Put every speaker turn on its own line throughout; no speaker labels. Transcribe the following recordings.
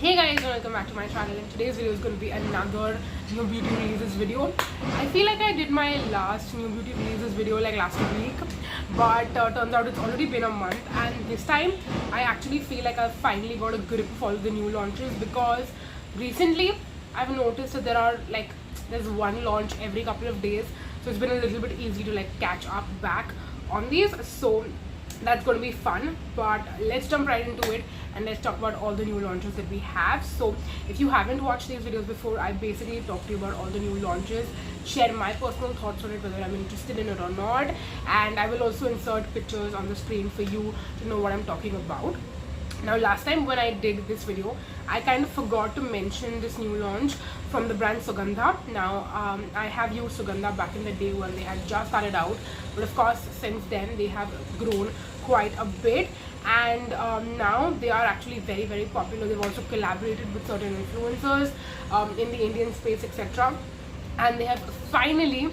Hey guys, welcome back to my channel, and today's video is going to be another new beauty releases video. I feel like I did my last new beauty releases video like last week, but turns out it's already been a month, and this time I actually feel like I've finally got a grip of all the new launches, because recently I've noticed that there's one launch every couple of days, so it's been a little bit easy to catch up back on these. So that's going to be fun, but let's jump right into it and let's talk about all the new launches that we have. So if you haven't watched these videos before, I basically talk to you about all the new launches, share my personal thoughts on it, whether I'm interested in it or not, and I will also insert pictures on the screen for you to know what I'm talking about. Now, last time when I did this video, I kind of forgot to mention this new launch from the brand Suganda. Now, I have used Suganda back in the day when they had just started out, but of course since then they have grown quite a bit, and now they are actually very, very popular. They've also collaborated with certain influencers in the Indian space, etc., and they have finally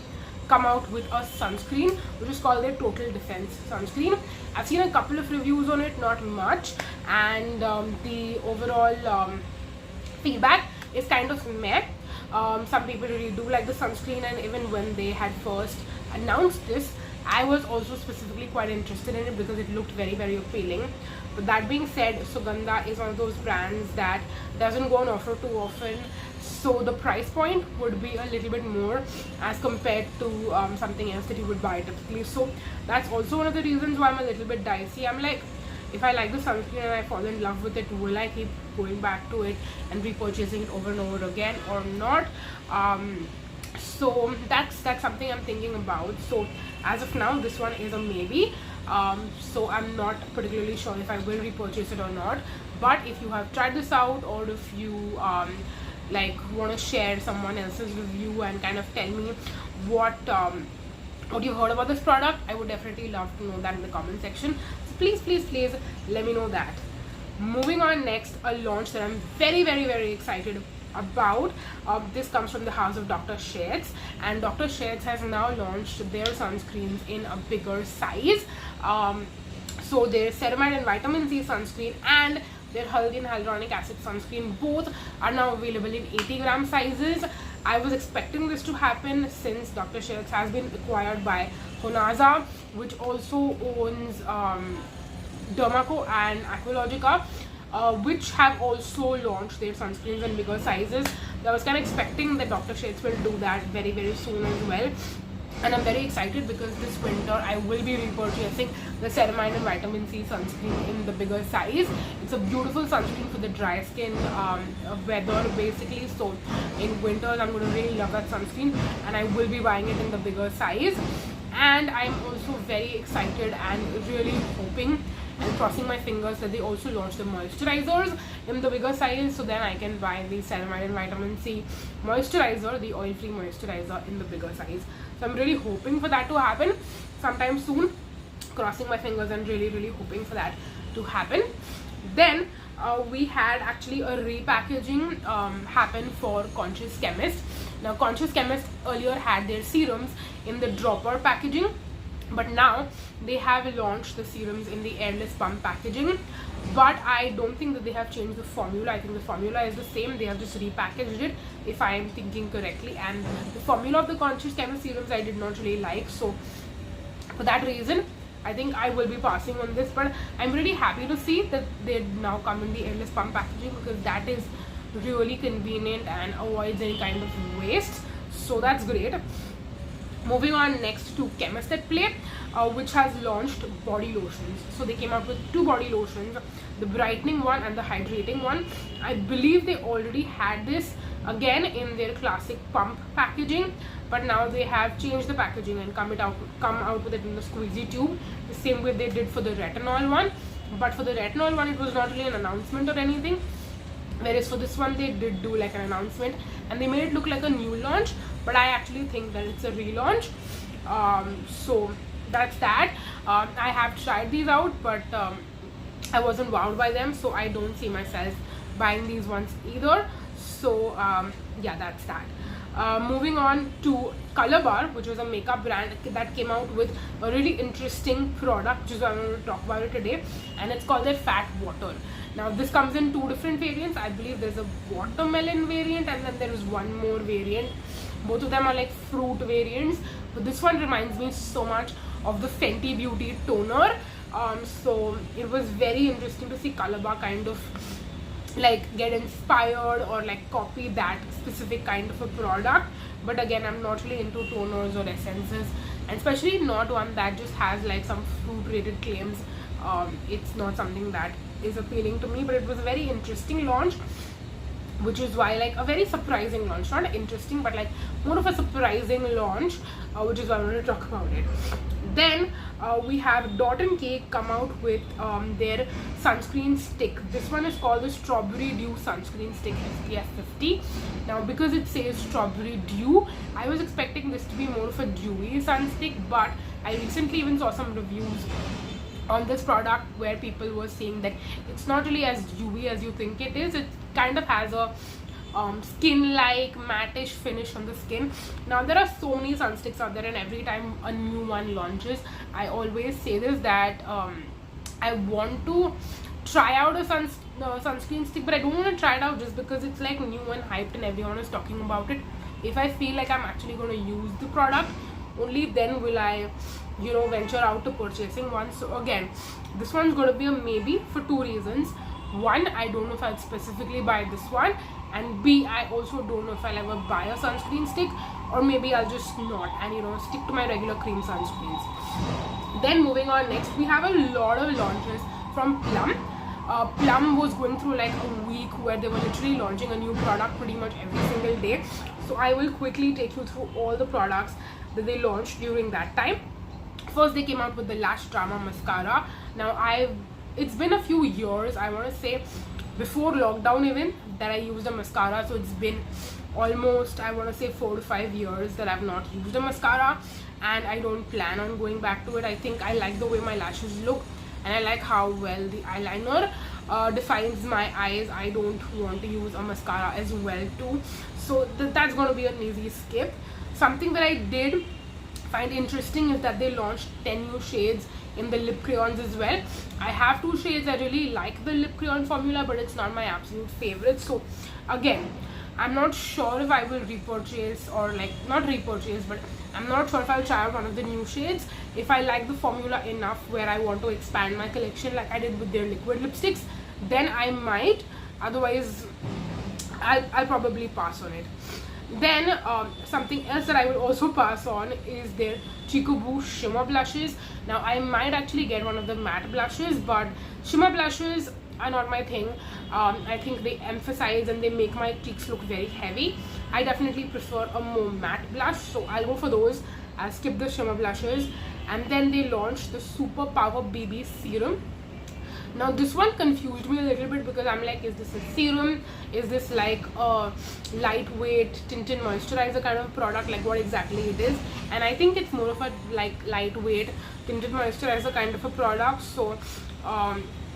come out with a sunscreen which is called their Total Defense sunscreen. I've seen a couple of reviews on it, not much, and the overall feedback is kind of meh. Some people really do like the sunscreen, and even when they had first announced this, I was also specifically quite interested in it because it looked very, very appealing. But that being said, Suganda is one of those brands that doesn't go on offer too often, so the price point would be a little bit more as compared to something else that you would buy typically. So that's also one of the reasons why I'm a little bit dicey. I'm like, if I like the sunscreen and I fall in love with it, will I keep going back to it and repurchasing it over and over again or not? So that's something I'm thinking about. So as of now, this one is a maybe. So I'm not particularly sure if I will repurchase it or not. But if you have tried this out, or if you want to share someone else's review and kind of tell me what you heard about this product, I would definitely love to know that in the comment section. So please let me know that. Moving on, next, a launch that I'm very, very, very excited about. This comes from the house of Dr. Sheths, and Dr. Sheths has now launched their sunscreens in a bigger size. So their Ceramide and Vitamin C sunscreen and their Haldi and Hyaluronic acid sunscreen both are now available in 80-gram sizes. I was expecting this to happen since Dr. Sheths has been acquired by Honasa, which also owns Dermaco and Aqualogica, which have also launched their sunscreens in bigger sizes. I was kind of expecting that Dr. Sheths will do that very, very soon as well. And I'm very excited because this winter I will be repurchasing the Ceramide and Vitamin C sunscreen in the bigger size. It's a beautiful sunscreen for the dry skin weather basically. So in winters I'm going to really love that sunscreen, and I will be buying it in the bigger size. And I'm also very excited and really hoping and crossing my fingers that they also launch the moisturizers in the bigger size, so then I can buy the Ceramide and Vitamin C moisturizer, the oil-free moisturizer, in the bigger size. So I'm really hoping for that to happen sometime soon. Crossing my fingers and really, really hoping for that to happen. Then we had actually a repackaging happen for Conscious Chemist. Now, Conscious Chemist earlier had their serums in the dropper packaging, but now they have launched the serums in the airless pump packaging. But I don't think that they have changed the formula. I think the formula is the same. They have just repackaged it, if I am thinking correctly. And the formula of the Conscious Chemist serums I did not really like, so for that reason I think I will be passing on this. But I'm really happy to see that they now come in the airless pump packaging, because that is really convenient and avoids any kind of waste. So that's great. Moving on next to Chemist at Play, which has launched body lotions. So they came out with two body lotions, the brightening one and the hydrating one. I believe they already had this again in their classic pump packaging, but now they have changed the packaging and come out with it in the squeezy tube, the same way they did for the retinol one. But for the retinol one, it was not really an announcement or anything, whereas for this one they did do like an announcement and they made it look like a new launch, but I actually think that it's a relaunch. So that's that. I have tried these out, but I wasn't wowed by them, so I don't see myself buying these ones either. So yeah, that's that. Moving on to Colorbar, which was a makeup brand that came out with a really interesting product, which is why I'm going to talk about it today, and it's called their Fat Water. Now this comes in 2 different variants. I believe there's a watermelon variant and then there is one more variant. Both of them are like fruit variants, but this one reminds me so much of the Fenty Beauty toner. So it was very interesting to see Colorbar kind of like get inspired or like copy that specific kind of a product. But again, I'm not really into toners or essences, and especially not one that just has like some fruit related claims. It's not something that is appealing to me, but it was a very interesting launch, which is why, like, a very surprising launch, not interesting but like more of a surprising launch, which is why I wanted to talk about it. Then we have Dot & Cake come out with their sunscreen stick. This one is called the Strawberry Dew Sunscreen Stick SPF 50. Now because it says Strawberry Dew, I was expecting this to be more of a dewy sunstick, but I recently even saw some reviews on this product where people were saying that it's not really as dewy as you think it is. It kind of has a skin like matte-ish finish on the skin. Now there are so many sunsticks out there, and every time a new one launches, I always say this, that I want to try out a sunscreen stick, but I don't want to try it out just because it's like new and hyped and everyone is talking about it. If I feel like I'm actually going to use the product, only then will I, you know, venture out to purchasing one. So again, this one's going to be a maybe for 2 reasons. One, I don't know if I'll specifically buy this one, and B, I also don't know if I'll ever buy a sunscreen stick, or maybe I'll just not and, you know, stick to my regular cream sunscreens. Then moving on, next we have a lot of launches from Plum. Plum was going through like a week where they were literally launching a new product pretty much every single day. So I will quickly take you through all the products that they launched during that time. First, they came out with the Lash Drama Mascara. Now it's been a few years, I want to say before lockdown even, that I used a mascara. So it's been almost, I want to say 4 to 5 years that I've not used a mascara, and I don't plan on going back to it. I think I like the way my lashes look, and I like how well the eyeliner defines my eyes. I don't want to use a mascara as well too, so that's going to be an easy skip. Something that I did find interesting is that they launched 10 new shades in the lip crayons as well. I have 2 shades. I really like the lip crayon formula, but it's not my absolute favorite. So again, I'm not sure if I will repurchase, or like not repurchase, but I'm not sure if I'll try out one of the new shades. If I like the formula enough where I want to expand my collection like I did with their liquid lipsticks, then I might. Otherwise, I'll probably pass on it. Then something else that I will also pass on is their Chicobu Shimmer blushes. Now I might actually get one of the matte blushes, but shimmer blushes are not my thing. I think they emphasize and they make my cheeks look very heavy. I definitely prefer a more matte blush, so I'll go for those. I'll skip the shimmer blushes. And then they launched the Super Power BB Serum. Now this one confused me a little bit because I'm like, is this a serum? Is this like a lightweight tinted moisturizer kind of product? Like what exactly it is? And I think it's more of a like lightweight tinted moisturizer kind of a product. So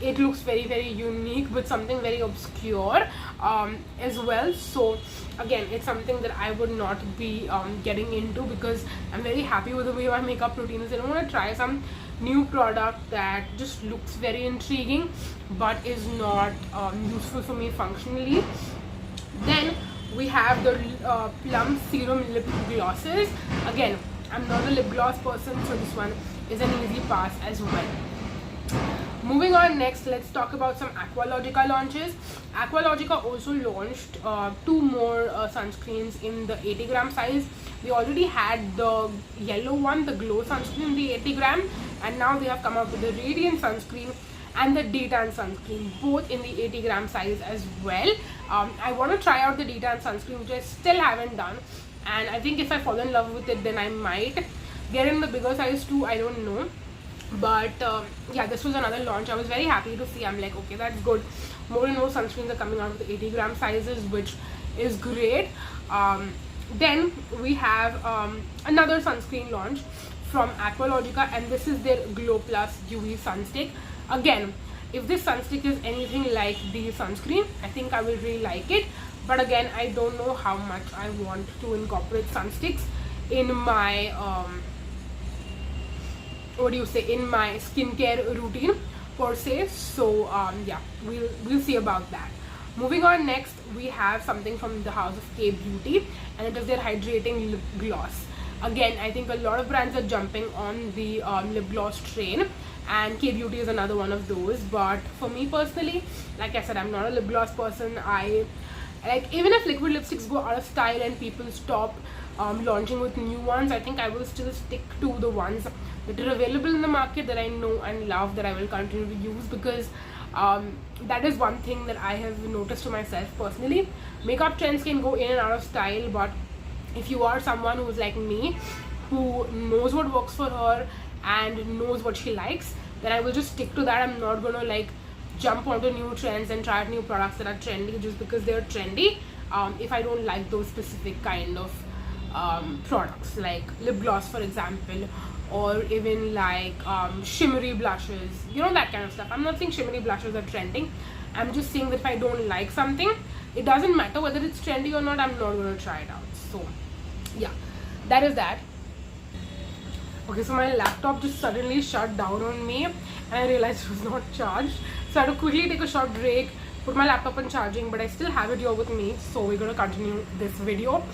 it looks very, very unique with something very obscure as well. So again, it's something that I would not be getting into because I'm very happy with the way my makeup routine is. I don't want to try some new product that just looks very intriguing but is not useful for me functionally. Then we have the Plum Serum Lip Glosses. Again, I'm not a lip gloss person, so this one is an easy pass as well. Moving on, next let's talk about some Aqualogica launches. Aqualogica also launched 2 more sunscreens in the 80 gram size. We already had the yellow one, the glow sunscreen, the 80 gram, and now they have come out with the Radiance sunscreen and the Detan sunscreen, both in the 80 gram size as well. I want to try out the Detan sunscreen, which I still haven't done, and I think if I fall in love with it, then I might get in the bigger size too. I don't know. But yeah, this was another launch I was very happy to see. I'm like, okay, that's good. More and more sunscreens are coming out with the 80 gram sizes, which is great. Then we have another sunscreen launch from Aqualogica, and this is their Glow Plus Dewy Sunstick. Again, if this sunstick is anything like the sunscreen, I think I will really like it. But again, I don't know how much I want to incorporate sunsticks in my in my skincare routine. per se. So yeah, we'll see about that. Moving on, next we have something from the house of K Beauty, and it is their hydrating lip gloss. Again, I think a lot of brands are jumping on the lip gloss train, and K Beauty is another one of those. But for me personally, like I said, I'm not a lip gloss person. I like, even if liquid lipsticks go out of style and people stop launching with new ones, I think I will still stick to the ones that are available in the market that I know and love, that I will continue to use, because that is one thing that I have noticed to myself personally. Makeup trends can go in and out of style, but if you are someone who's like me, who knows what works for her and knows what she likes, then I will just stick to that. I'm not gonna like jump onto new trends and try out new products that are trendy just because they're trendy, if I don't like those specific kind of products, like lip gloss for example, or even like shimmery blushes, you know, that kind of stuff. I'm not saying shimmery blushes are trending, I'm just saying that if I don't like something, it doesn't matter whether it's trendy or not, I'm not going to try it out. So yeah, that is that. Okay, so my laptop just suddenly shut down on me and I realized it was not charged, so I had to quickly take a short break, put my laptop on charging, but I still have it here with me, so we're going to continue this video.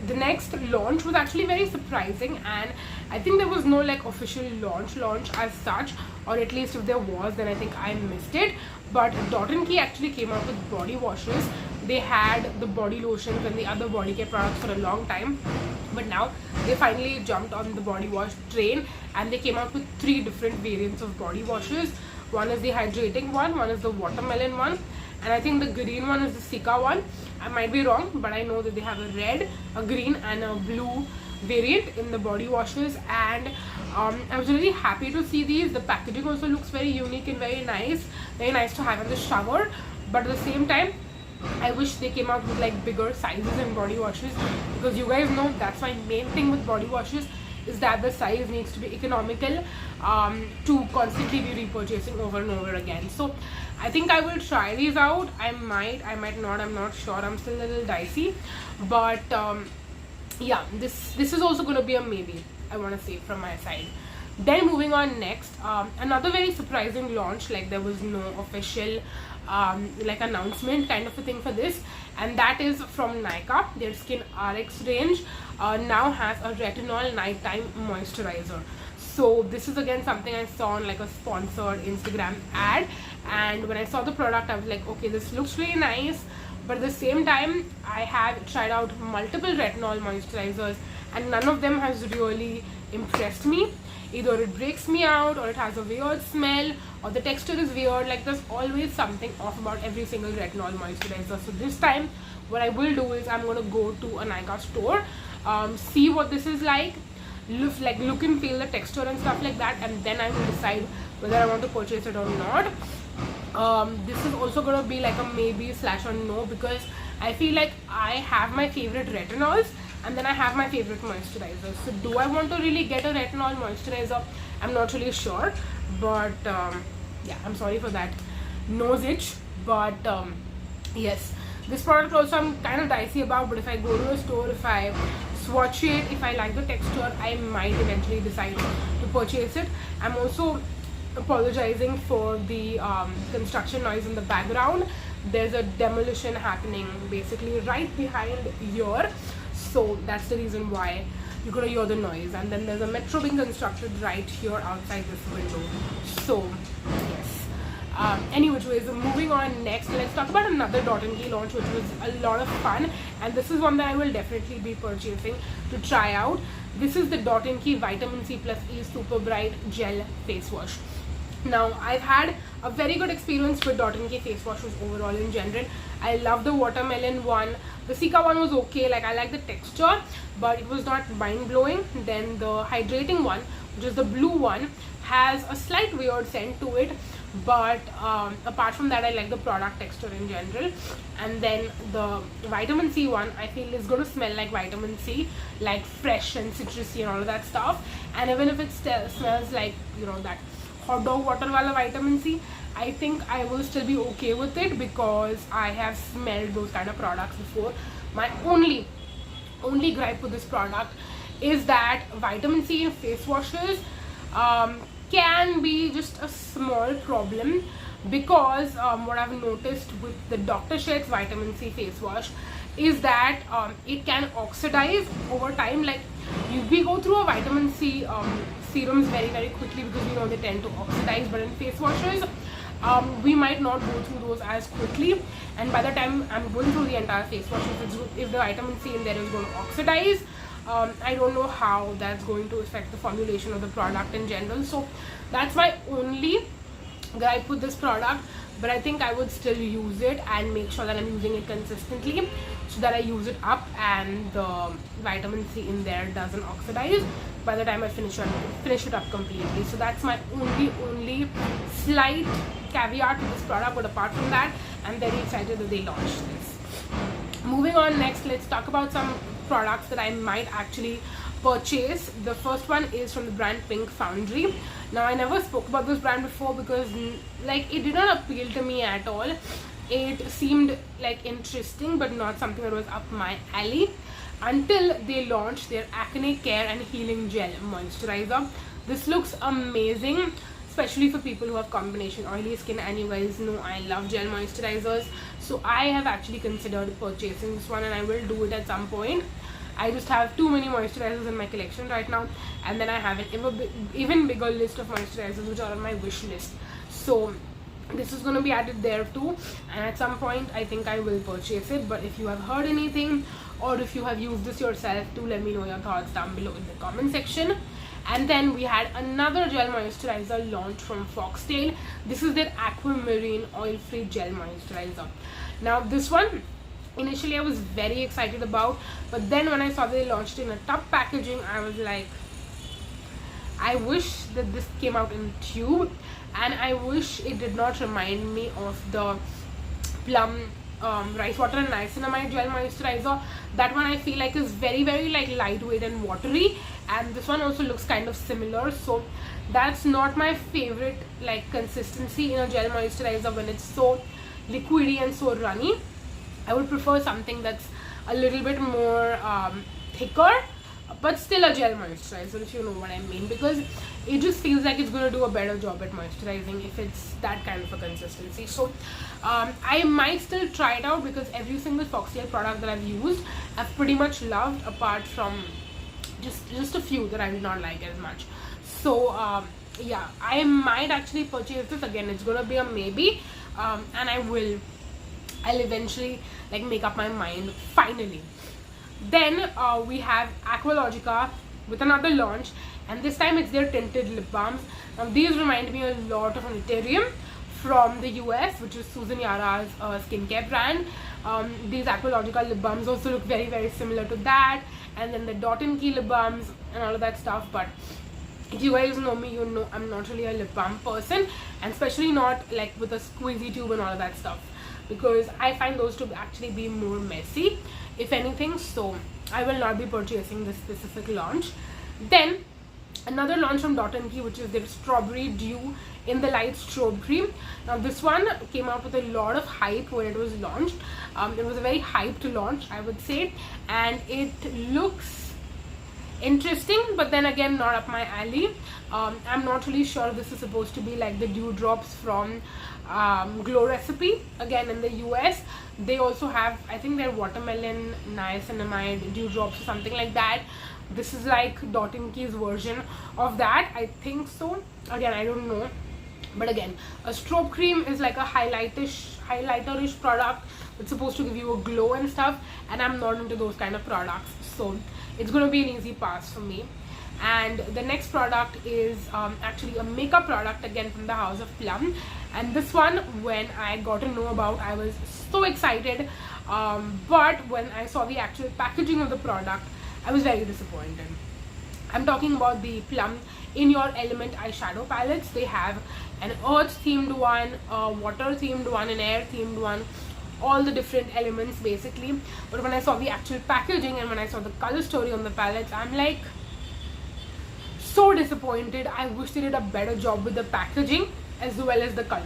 The next launch was actually very surprising, and I think there was no like official launch as such, or at least if there was, then I think I missed it. But Key actually came out with body washes. They had the body lotions and the other body care products for a long time, but now they finally jumped on the body wash train, and they came out with 3 different variants of body washes. One is the hydrating one is the watermelon one, and I think the green one is the Sika one. I might be wrong, but I know that they have a red, a green and a blue variant in the body washes, and I was really happy to see these. The packaging also looks very unique and very nice to have in the shower, but at the same time I wish they came out with like bigger sizes in body washes, because you guys know that's my main thing with body washes, is that the size needs to be economical to constantly be repurchasing over and over again. So I think I will try these out. I might not, I'm not sure, I'm still a little dicey, but yeah, this is also going to be a maybe, I want to say, from my side. Then moving on, next another very surprising launch, like there was no official like announcement kind of a thing for this, and that is from Nykaa. Their Skin RX range now has a retinol nighttime moisturizer. So this is again something I saw on like a sponsored Instagram ad, and when I saw the product I was like, okay, this looks really nice, but at the same time I have tried out multiple retinol moisturizers and none of them has really impressed me. Either it breaks me out, or it has a weird smell, or the texture is weird. Like there's always something off about every single retinol moisturizer. So this time what I will do is I'm going to go to a Nykaa store, see what this is like, look and feel the texture and stuff like that, and then I will decide whether I want to purchase it or not. This is also going to be like a maybe / a no, because I feel like I have my favorite retinols and then I have my favorite moisturizers. So do I want to really get a retinol moisturizer? I'm not really sure, but yeah, I'm sorry for that nose itch, but yes, this product also I'm kind of dicey about, but if I go to a store, if I swatch it, if I like the texture, I might eventually decide to purchase it. I'm also apologizing for the construction noise in the background. There's a demolition happening basically right behind here, so that's the reason why you're gonna hear the noise. And then there's a metro being constructed right here outside this window. So yes, anyways, moving on, next let's talk about another Key launch which was a lot of fun, and this is one that I will definitely be purchasing to try out. This is the Key Vitamin C plus E Super Bright Gel Face Wash. Now I've had a very good experience with Key face washes overall in general. I love the watermelon one. The Sika one was okay, like I like the texture, but it was not mind-blowing. Then the hydrating one, which is the blue one, has a slight weird scent to it, but apart from that I like the product texture in general. And then the vitamin C one, I feel is going to smell like vitamin C, like fresh and citrusy and all of that stuff. And even if it smells like, you know, that hot dog water wala vitamin C, I think I will still be okay with it, because I have smelled those kind of products before. My only gripe with this product is that vitamin C in face washes can be just a small problem, because what I've noticed with the Dr. Sheths vitamin C face wash is that it can oxidize over time. Like we go through a vitamin C serums very quickly because we know they tend to oxidize, but in face washes we might not go through those as quickly, and by the time I'm going through the entire face wash, if the vitamin C in there is going to oxidize, I don't know how that's going to affect the formulation of the product in general. So that's my only gripe with this product, but I think I would still use it and make sure that I'm using it consistently so that I use it up and the vitamin C in there doesn't oxidize by the time I finish it up completely. So that's my only slight caveat to this product, but apart from that, I'm very excited that they launched this. Moving on, next let's talk about some products that I might actually purchase. The first one is from the brand Pink Foundry. Now I never spoke about this brand before because like it did not appeal to me at all. It seemed like interesting but not something that was up my alley until they launched their Acne Care and Healing Gel Moisturizer. This looks amazing, especially for people who have combination oily skin, and you guys know I love gel moisturizers. So I have actually considered purchasing this one, and I will do it at some point. I just have too many moisturizers in my collection right now, and then I have an even bigger list of moisturizers which are on my wish list. So this is going to be added there too, and at some point I think I will purchase it. But if you have heard anything or if you have used this yourself, do let me know your thoughts down below in the comment section. And then we had another gel moisturizer launched from Foxtale. This is their Aquamarine Oil Free Gel Moisturizer. Now this one, initially I was very excited about, but then when I saw they launched in a tub packaging, I was like, I wish that this came out in a tube, and I wish it did not remind me of the Plum rice water and niacinamide gel moisturizer. That one I feel like is very like lightweight and watery, and this one also looks kind of similar. So that's not my favorite like consistency in a gel moisturizer when it's so liquidy and so runny. I would prefer something that's a little bit more thicker, but still a gel moisturizer, if you know what I mean, because it just feels like it's going to do a better job at moisturizing if it's that kind of a consistency. So I might still try it out, because every single Foxtale product that I've used I've pretty much loved, apart from just a few that I did not like as much. So yeah, I might actually purchase this. Again, it's going to be a maybe, and I'll eventually like make up my mind finally. Then we have Aqualogica with another launch, and this time it's their tinted lip balms. Now these remind me a lot of Naturium from the US, which is Susan Yara's skincare brand. These Aqualogica lip balms also look very similar to that, and then the Detan Key lip balms and all of that stuff. But if you guys know me, you know I'm not really a lip balm person, and especially not like with a squeezy tube and all of that stuff, because I find those to actually be more messy, if anything. So I will not be purchasing this specific launch. Then another launch from Detan Key, which is their Strawberry Dew in the Light Strobe Cream. Now this one came out with a lot of hype when it was launched. It was a very hyped launch, I would say, and it looks interesting, but then again not up my alley. I'm not really sure if this is supposed to be like the dew drops from Glow Recipe. Again, in the US they also have, I think, their watermelon niacinamide dew drops or something like that. This is like Detan Key's version of that, I think so. Again, I don't know, but again, a strobe cream is like a highlighterish product. It's supposed to give you a glow and stuff, and I'm not into those kind of products, so it's going to be an easy pass for me. And the next product is actually a makeup product, again from the house of Plum, and this one, when I got to know about, I was so excited, but when I saw the actual packaging of the product, I was very disappointed. I'm talking about the Plum In Your Element eyeshadow palettes. They have an earth themed one, a water themed one, an air themed one, all the different elements basically. But when I saw the actual packaging and when I saw the color story on the palettes, I'm like so disappointed. I wish they did a better job with the packaging as well as the colors.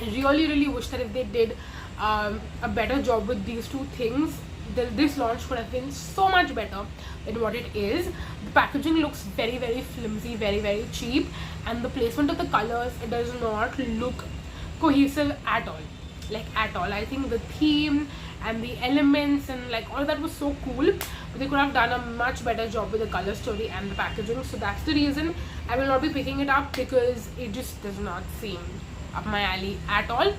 I really wish that if they did a better job with these two things, this launch could have been so much better than what it is. The packaging looks very, very flimsy, very, very cheap, and the placement of the colors, it does not look cohesive at all, like at all. I think the theme and the elements and like all of that was so cool, but they could have done a much better job with the color story and the packaging. So that's the reason I will not be picking it up, because it just does not seem up my alley at all.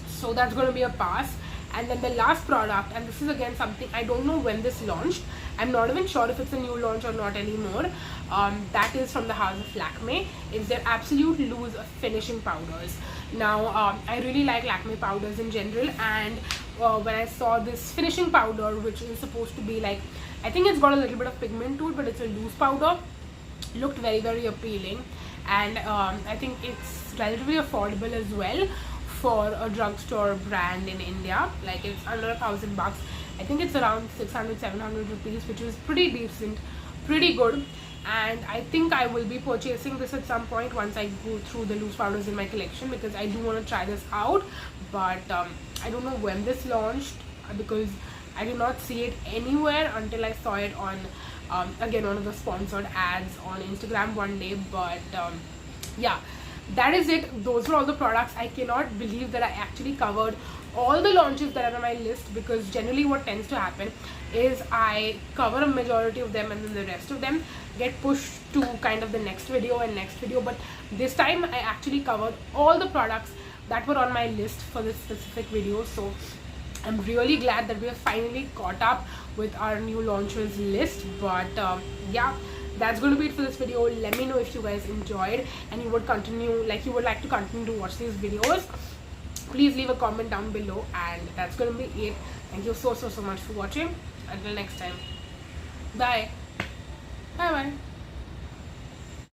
So that's going to be a pass. And then the last product, and this is again something I don't know when this launched, I'm not even sure if it's a new launch or not anymore. That is from the house of Lakme. It's their Absolute Loose finishing powders. Now I really like Lakme powders in general, and when I saw this finishing powder, which is supposed to be like, I think it's got a little bit of pigment to it, but it's a loose powder, looked very, very appealing. And I think it's relatively affordable as well for a drugstore brand in India. Like, it's under $1,000 bucks. I think it's around 600-700 rupees, which is pretty decent, pretty good. And I think I will be purchasing this at some point once I go through the loose powders in my collection, because I do want to try this out. But I don't know when this launched, because I did not see it anywhere until I saw it on again, one of the sponsored ads on Instagram one day. But yeah, that is it. Those were all the products. I cannot believe that I actually covered all the launches that are on my list, because generally what tends to happen is I cover a majority of them and then the rest of them get pushed to kind of the next video and next video. But this time I actually covered all the products that were on my list for this specific video. So I'm really glad that we have finally caught up with our new launches list. But yeah, that's going to be it for this video. Let me know if you guys enjoyed and you would continue, like you would like to continue to watch these videos. Please leave a comment down below, and that's going to be it. Thank you so much for watching. Until next time, bye bye.